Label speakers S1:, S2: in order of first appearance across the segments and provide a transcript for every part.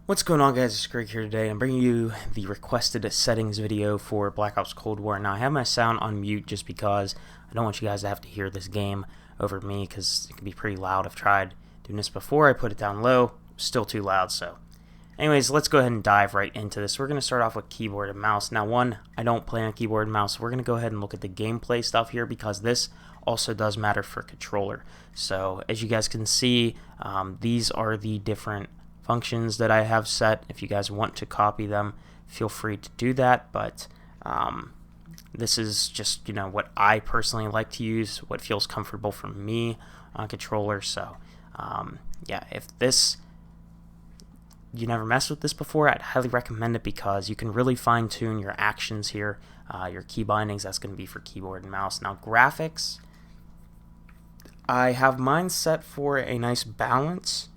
S1: What's going on, guys? It's Greg here today. I'm bringing you the requested settings video for Black Ops Cold War. Now, I have my sound on mute just because I don't want you guys to have to hear this game over me because it can be pretty loud. I've tried doing this before. I put it down low. Still too loud, so. Anyways, let's go ahead and dive right into this. We're going to start off with keyboard and mouse. Now, I don't play on keyboard and mouse. So we're going to go ahead and look at the gameplay stuff here because this also does matter for controller. So, as you guys can see, these are the different functions that I have set. If you guys want to copy them, feel free to do that, but this is just what I personally like to use, what feels comfortable for me on controller. So yeah, if you never messed with this before, I'd highly recommend it because you can really fine-tune your actions here, your key bindings. That's going to be for keyboard and mouse. Now, graphics, I have mine set for a nice balance.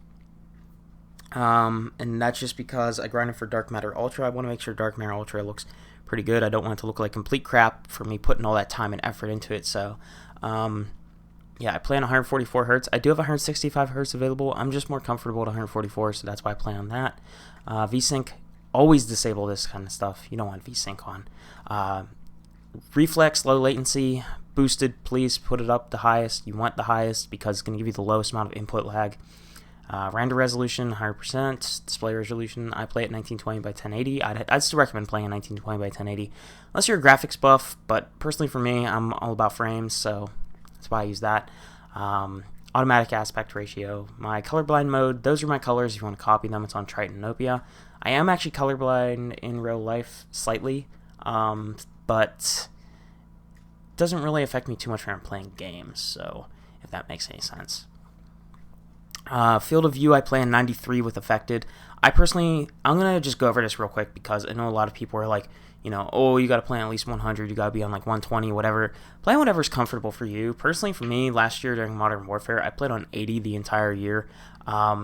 S1: And that's just because I grinded for Dark Matter Ultra. I want to make sure Dark Matter Ultra looks pretty good. I don't want it to look like complete crap for me putting all that time and effort into it. So, yeah, I play on 144 Hz. I do have 165 Hz available. I'm just more comfortable at 144, so that's why I play on that. VSync, always disable this kind of stuff. You don't want VSync on. Reflex, low latency, boosted, please put it up the highest. You want the highest because it's going to give you the lowest amount of input lag. Render resolution 100%, display resolution I play at 1920 by 1080. I'd still recommend playing at 1920 by 1080 unless you're a graphics buff, but personally for me, I'm all about frames, so that's why I use that. Automatic aspect ratio, my colorblind mode, those are my colors if you want to copy them. It's on Tritonopia. I am actually colorblind in real life slightly, but it doesn't really affect me too much when I'm playing games, so if that makes any sense. Field of view, I play in 93 with affected. I'm going to just go over this real quick because I know a lot of people are like, oh, you got to play on at least 100, you got to be on like 120, whatever. Play whatever's comfortable for you. Personally, for me, last year during Modern Warfare, I played on 80 the entire year.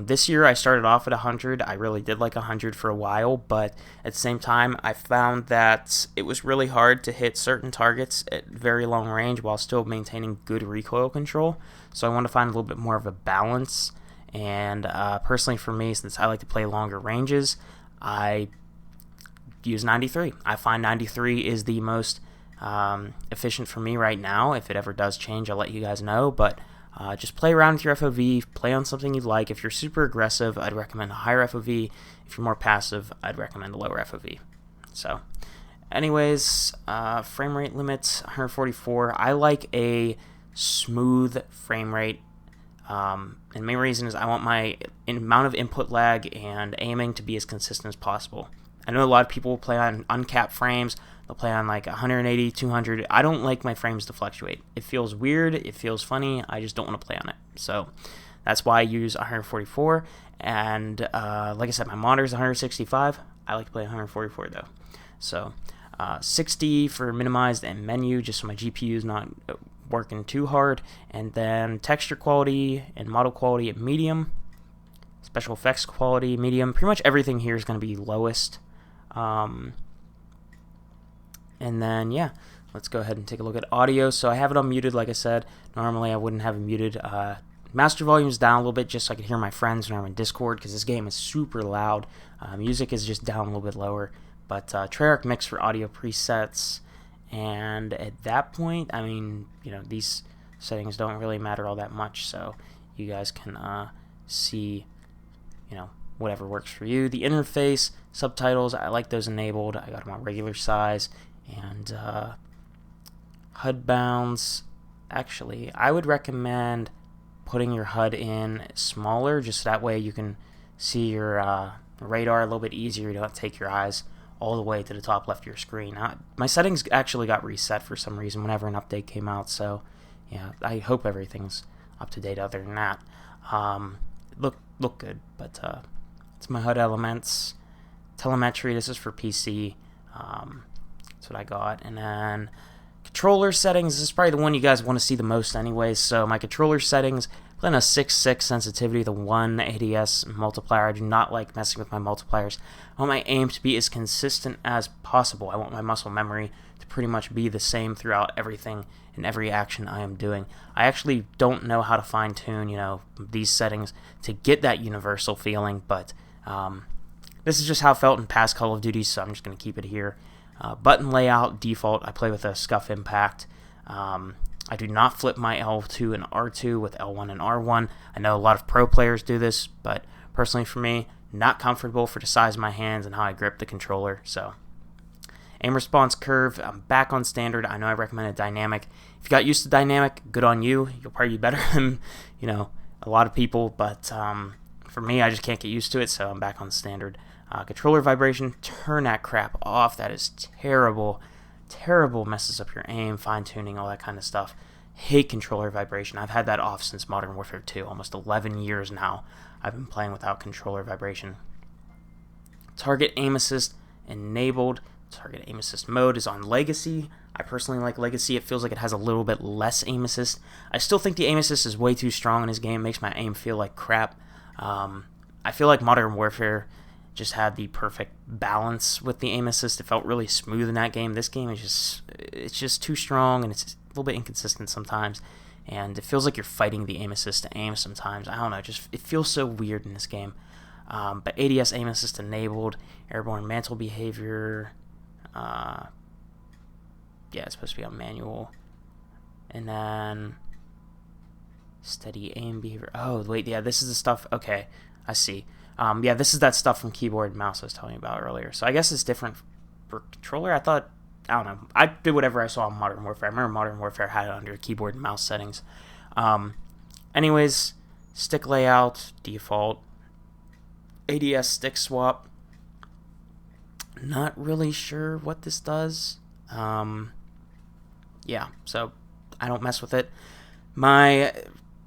S1: This year, I started off at 100. I really did like 100 for a while, but at the same time, I found that it was really hard to hit certain targets at very long range while still maintaining good recoil control. So I wanted to find a little bit more of a balance. And personally for me, since I like to play longer ranges, I use 93. I find 93 is the most efficient for me right now. If it ever does change, I'll let you guys know. But just play around with your FOV, play on something you like. If you're super aggressive, I'd recommend a higher FOV. If you're more passive, I'd recommend a lower FOV. So, anyways, frame rate limits, 144. I like a smooth frame rate. And the main reason is I want my amount of input lag and aiming to be as consistent as possible. I know a lot of people will play on uncapped frames. They'll play on like 180, 200. I don't like my frames to fluctuate. It feels weird. It feels funny. I just don't want to play on it. So that's why I use 144. And like I said, my monitor is 165. I like to play 144 though. So 60 for minimized and menu, just so my GPU is not working too hard, and then texture quality and model quality at medium, special effects quality medium. Pretty much everything here is going to be lowest. And then yeah, let's go ahead and take a look at audio. So I have it unmuted, like I said. Normally I wouldn't have it muted. Master volume is down a little bit just so I can hear my friends when I'm in Discord because this game is super loud. Music is just down a little bit lower, but Treyarch mix for audio presets. And at that point, I mean, these settings don't really matter all that much, so you guys can see, whatever works for you. The interface, subtitles, I like those enabled. I got them on regular size. And HUD bounds, actually, I would recommend putting your HUD in smaller, just that way you can see your radar a little bit easier. You don't have to take your eyes all the way to the top left of your screen. My settings actually got reset for some reason whenever an update came out, so yeah, I hope everything's up to date other than that. Look good, but it's my HUD elements. Telemetry, this is for PC. That's what I got. And then controller settings, this is probably the one you guys want to see the most anyways. So my controller settings, playing a 6.6 sensitivity, the 1 ADS multiplier. I do not like messing with my multipliers. I want my aim to be as consistent as possible. I want my muscle memory to pretty much be the same throughout everything and every action I am doing. I actually don't know how to fine tune, these settings to get that universal feeling, but this is just how it felt in past Call of Duty, so I'm just going to keep it here. Button layout, default, I play with a scuff impact. I do not flip my L2 and R2 with L1 and R1. I know a lot of pro players do this, but personally for me, not comfortable for the size of my hands and how I grip the controller. So, aim response curve, I'm back on standard. I know I recommended dynamic. If you got used to dynamic, good on you. You'll probably be better than, a lot of people, but for me, I just can't get used to it, so I'm back on standard. Controller vibration, turn that crap off. That is terrible. Terrible, messes up your aim, fine-tuning, all that kind of stuff. Hate controller vibration. I've had that off since Modern Warfare 2. Almost 11 years now I've been playing without controller vibration. Target aim assist enabled. Target aim assist mode is on Legacy. I personally like Legacy. It feels like it has a little bit less aim assist. I still think the aim assist is way too strong in this game. It makes my aim feel like crap. I feel like Modern Warfare just had the perfect balance with the aim assist. It felt really smooth in that game. This game is just too strong, and it's a little bit inconsistent sometimes, and it feels like you're fighting the aim assist to aim sometimes. I don't know, it feels so weird in this game. But ADS aim assist enabled, airborne mantle behavior, yeah, it's supposed to be on manual, and then steady aim behavior. Oh wait, yeah, this is the stuff. Okay, I see. Yeah, this is that stuff from keyboard and mouse I was telling you about earlier. So I guess it's different for controller. I don't know. I did whatever I saw in Modern Warfare. I remember Modern Warfare had it under keyboard and mouse settings. Anyways, stick layout, default. ADS stick swap. Not really sure what this does. Yeah, so I don't mess with it. My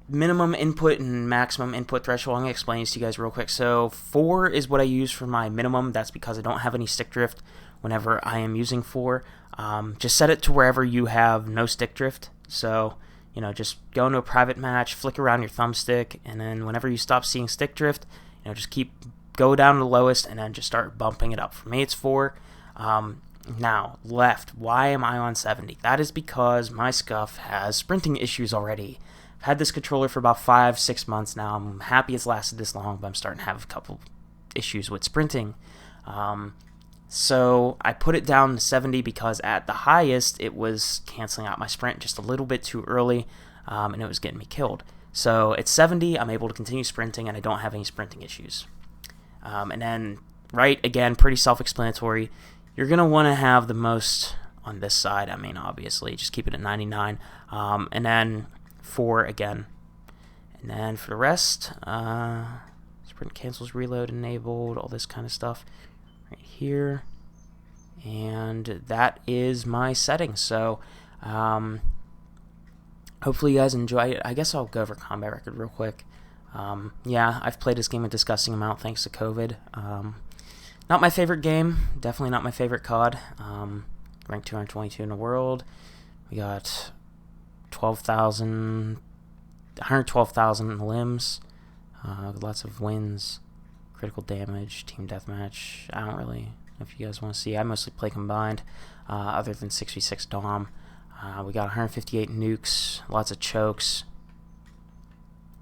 S1: minimum input and maximum input threshold, I'm going to explain this to you guys real quick. So 4 is what I use for my minimum. That's because I don't have any stick drift whenever I am using 4. Just set it to wherever you have no stick drift. So, just go into a private match, flick around your thumbstick, and then whenever you stop seeing stick drift, just go down to the lowest and then just start bumping it up. For me, it's 4. Now, left, why am I on 70? That is because my scuff has sprinting issues already. I've had this controller for about 5-6 months now. I'm happy it's lasted this long, but I'm starting to have a couple issues with sprinting. So I put it down to 70 because at the highest, it was canceling out my sprint just a little bit too early, and it was getting me killed. So at 70, I'm able to continue sprinting, and I don't have any sprinting issues. And then, right, again, pretty self-explanatory. You're going to want to have the most on this side. I mean, obviously, just keep it at 99. And then 4 again. And then for the rest, sprint cancels, reload enabled, all this kind of stuff right here. And that is my settings. So, hopefully you guys enjoy it. I guess I'll go over combat record real quick. Yeah, I've played this game a disgusting amount thanks to COVID. Not my favorite game. Definitely not my favorite COD. Ranked 222 in the world. We got 112,000 limbs. Lots of wins. Critical damage. Team deathmatch. I don't really know if you guys want to see. I mostly play combined. Other than 6v6 Dom. We got 158 nukes. Lots of chokes.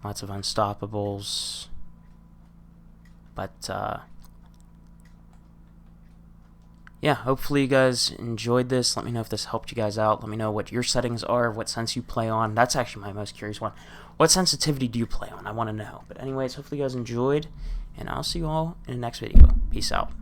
S1: Lots of unstoppables. But, yeah, hopefully you guys enjoyed this. Let me know if this helped you guys out. Let me know what your settings are, what sense you play on. That's actually my most curious one. What sensitivity do you play on? I want to know. But anyways, hopefully you guys enjoyed, and I'll see you all in the next video. Peace out.